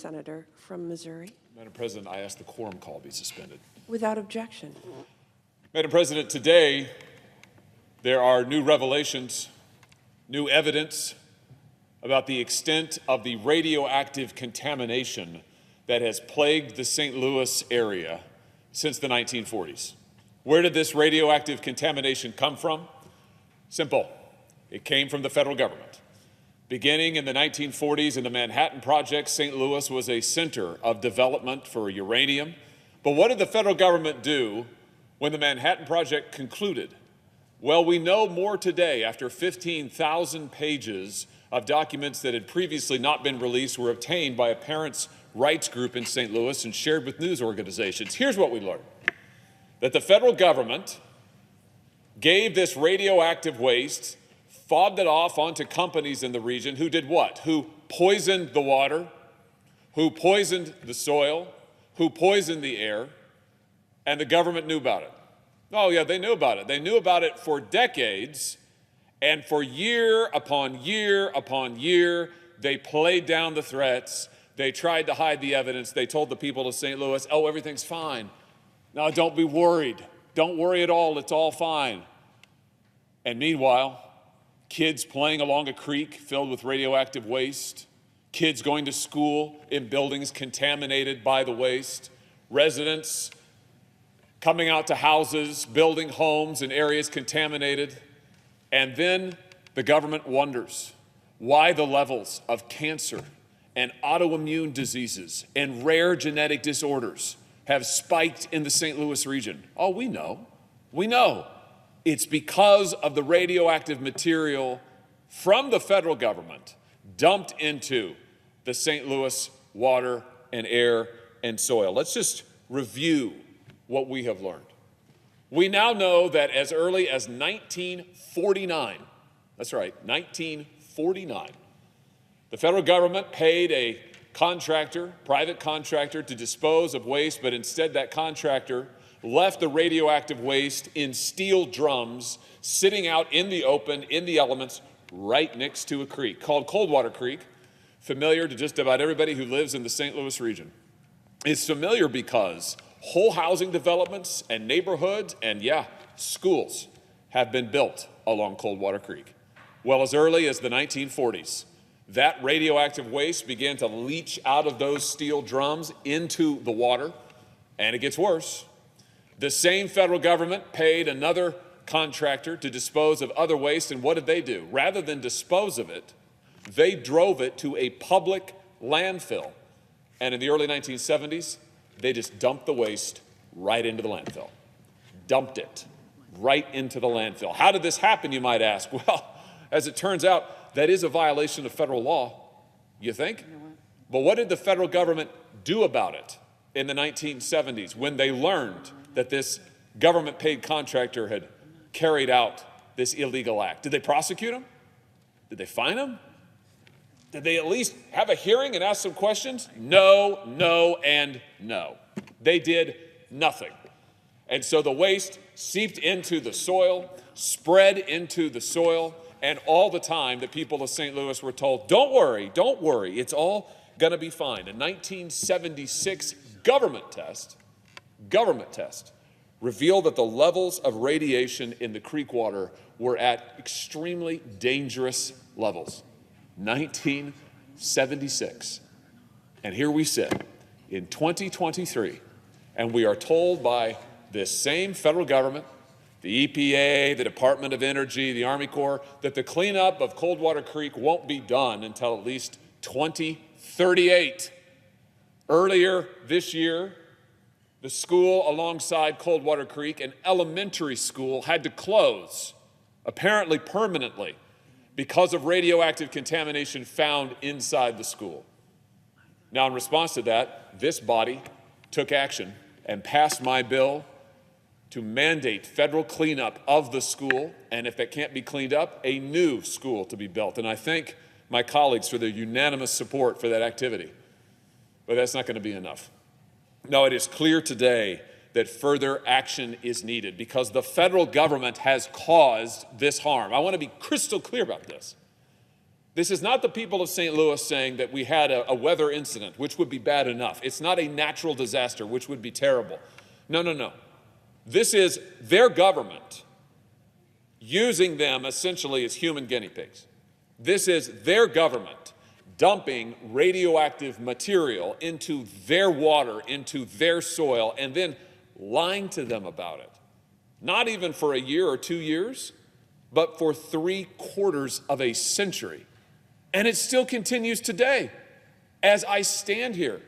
senator from Missouri. Madam President, I ask the quorum call be suspended. Without objection. Madam President, today there are new revelations, new evidence about the extent of the radioactive contamination that has plagued the St. Louis area since the 1940s. Where did this radioactive contamination come from? Simple. It came from the federal government. Beginning in the 1940s in the Manhattan Project, St. Louis was a center of development for uranium. But what did the federal government do when the Manhattan Project concluded? Well, we know more today after 15,000 pages of documents that had previously not been released were obtained by a parents' rights group in St. Louis and shared with news organizations. Here's what we learned: that the federal government gave this radioactive waste, fobbed it off onto companies in the region who did what? Who poisoned the water, who poisoned the soil, who poisoned the air, and the government knew about it. Oh yeah, they knew about it. They knew about it for decades, and for year upon year upon year, they played down the threats. They tried to hide the evidence. They told the people of St. Louis, oh, everything's fine. No, don't be worried. Don't worry at all. It's all fine. And meanwhile, kids playing along a creek filled with radioactive waste, kids going to school in buildings contaminated by the waste, residents coming out to houses, building homes in areas contaminated. And then the government wonders why the levels of cancer and autoimmune diseases and rare genetic disorders have spiked in the St. Louis region. Oh, we know. We know. It's because of the radioactive material from the federal government dumped into the St. Louis water and air and soil. Let's just review what we have learned. We now know that as early as 1949, that's right, 1949, the federal government paid a contractor, private contractor, to dispose of waste, but instead that contractor left the radioactive waste in steel drums sitting out in the open, in the elements, right next to a creek called Coldwater Creek, familiar to just about everybody who lives in the St. Louis region. It's familiar because whole housing developments and neighborhoods and, yeah, schools have been built along Coldwater Creek. Well, as early as the 1940s, that radioactive waste began to leach out of those steel drums into the water, and it gets worse. The same federal government paid another contractor to dispose of other waste, and what did they do? Rather than dispose of it, they drove it to a public landfill. And in the early 1970s, they just dumped the waste right into the landfill. Dumped it right into the landfill. How did this happen, you might ask? Well, as it turns out, that is a violation of federal law, you think? But what did the federal government do about it in the 1970s when they learned that this government-paid contractor had carried out this illegal act? Did they prosecute him? Did they fine him? Did they at least have a hearing and ask some questions? No, no, and no. They did nothing. And so the waste seeped into the soil, spread into the soil, and all the time the people of St. Louis were told, don't worry, it's all gonna be fine. A 1976 government test revealed that the levels of radiation in the creek water were at extremely dangerous levels. 1976. And here we sit in 2023, and we are told by this same federal government, the EPA, the Department of Energy, the Army Corps, that the cleanup of Coldwater Creek won't be done until at least 2038. Earlier this year, the school alongside Coldwater Creek, an elementary school, had to close, apparently permanently, because of radioactive contamination found inside the school. Now, in response to that, this body took action and passed my bill to mandate federal cleanup of the school, and if it can't be cleaned up, a new school to be built. And I thank my colleagues for their unanimous support for that activity. But that's not going to be enough. No, it is clear today that further action is needed because the federal government has caused this harm. I want to be crystal clear about this. This is not the people of St. Louis saying that we had a weather incident, which would be bad enough. It's not a natural disaster, which would be terrible. No, no, no. This is their government using them essentially as human guinea pigs. This is their government dumping radioactive material into their water, into their soil, and then lying to them about it. Not even for a year or 2 years, but for 3/4 of a century. And it still continues today. As I stand here,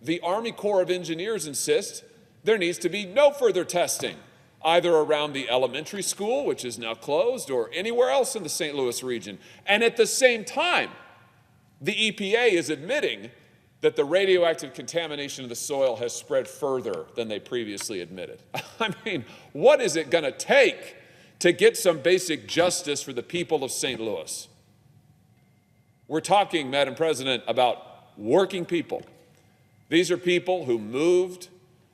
the Army Corps of Engineers insists there needs to be no further testing, either around the elementary school, which is now closed, or anywhere else in the St. Louis region. And at the same time, the EPA is admitting that the radioactive contamination of the soil has spread further than they previously admitted. I mean, what is it going to take to get some basic justice for the people of St. Louis? We're talking, Madam President, about working people. These are people who moved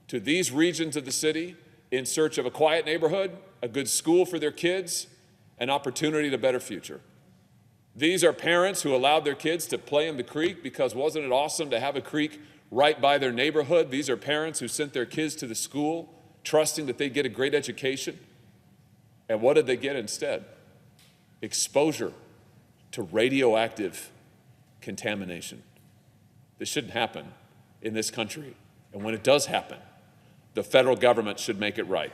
to these regions of the city in search of a quiet neighborhood, a good school for their kids, an opportunity to a better future. These are parents who allowed their kids to play in the creek because wasn't it awesome to have a creek right by their neighborhood? These are parents who sent their kids to the school trusting that they'd get a great education. And what did they get instead? Exposure to radioactive contamination. This shouldn't happen in this country. And when it does happen, the federal government should make it right.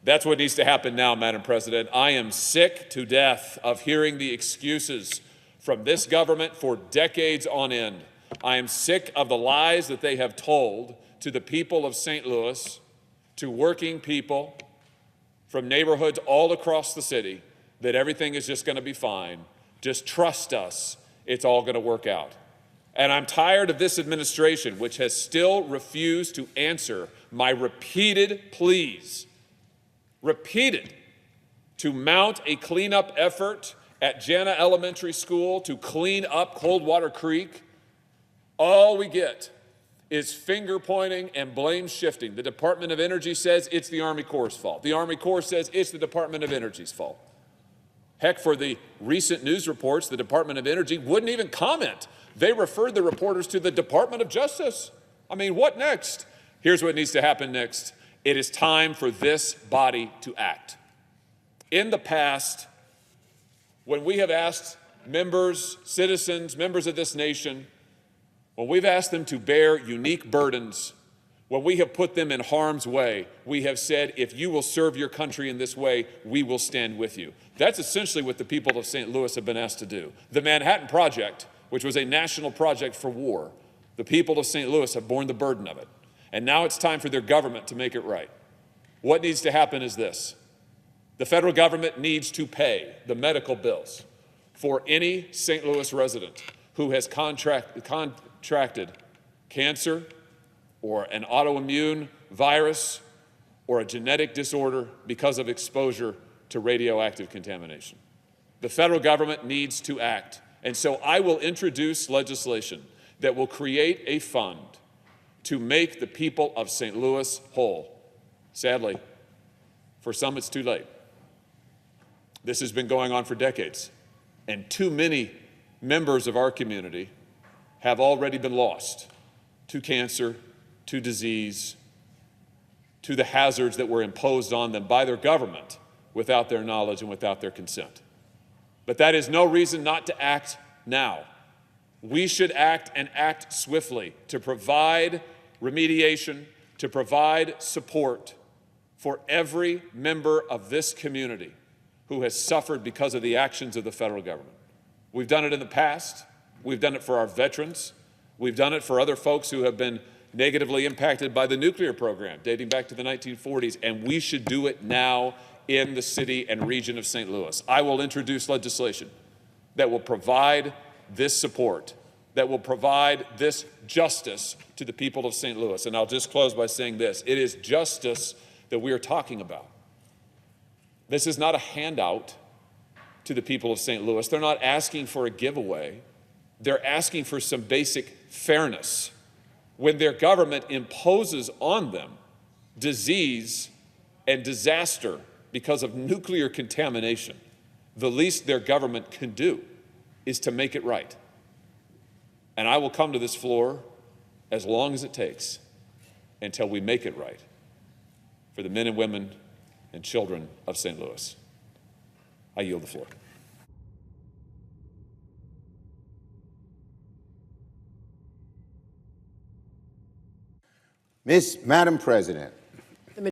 That's what needs to happen now, Madam President. I am sick to death of hearing the excuses from this government for decades on end. I am sick of the lies that they have told to the people of St. Louis, to working people from neighborhoods all across the city, that everything is just going to be fine. Just trust us. It's all going to work out. And I'm tired of this administration, which has still refused to answer my repeated pleas, to mount a cleanup effort at Jana Elementary School to clean up Coldwater Creek. All we get is finger pointing and blame shifting. The Department of Energy says it's the Army Corps' fault. The Army Corps says it's the Department of Energy's fault. Heck, for the recent news reports, the Department of Energy wouldn't even comment. They referred the reporters to the Department of Justice. I mean, what next? Here's what needs to happen next. It is time for this body to act. In the past, when we have asked members, citizens, members of this nation, when we've asked them to bear unique burdens, when we have put them in harm's way, we have said, if you will serve your country in this way, we will stand with you. That's essentially what the people of St. Louis have been asked to do. The Manhattan Project, which was a national project for war, the people of St. Louis have borne the burden of it. And now it's time for their government to make it right. What needs to happen is this. The federal government needs to pay the medical bills for any St. Louis resident who has contracted cancer or an autoimmune virus or a genetic disorder because of exposure to radioactive contamination. The federal government needs to act. And so I will introduce legislation that will create a fund to make the people of St. Louis whole. Sadly, for some it's too late. This has been going on for decades, and too many members of our community have already been lost to cancer, to disease, to the hazards that were imposed on them by their government without their knowledge and without their consent. But that is no reason not to act now. We should act and act swiftly to provide remediation, to provide support for every member of this community who has suffered because of the actions of the federal government. We've done it in the past. We've done it for our veterans. We've done it for other folks who have been negatively impacted by the nuclear program dating back to the 1940s, and we should do it now in the city and region of St. Louis. I will introduce legislation that will provide this support, that will provide this justice to the people of St. Louis. And I'll just close by saying this. It is justice that we are talking about. This is not a handout to the people of St. Louis. They're not asking for a giveaway. They're asking for some basic fairness. When their government imposes on them disease and disaster because of nuclear contamination, the least their government can do is to make it right. And I will come to this floor as long as it takes until we make it right for the men and women and children of St. Louis. I yield the floor. Madam President,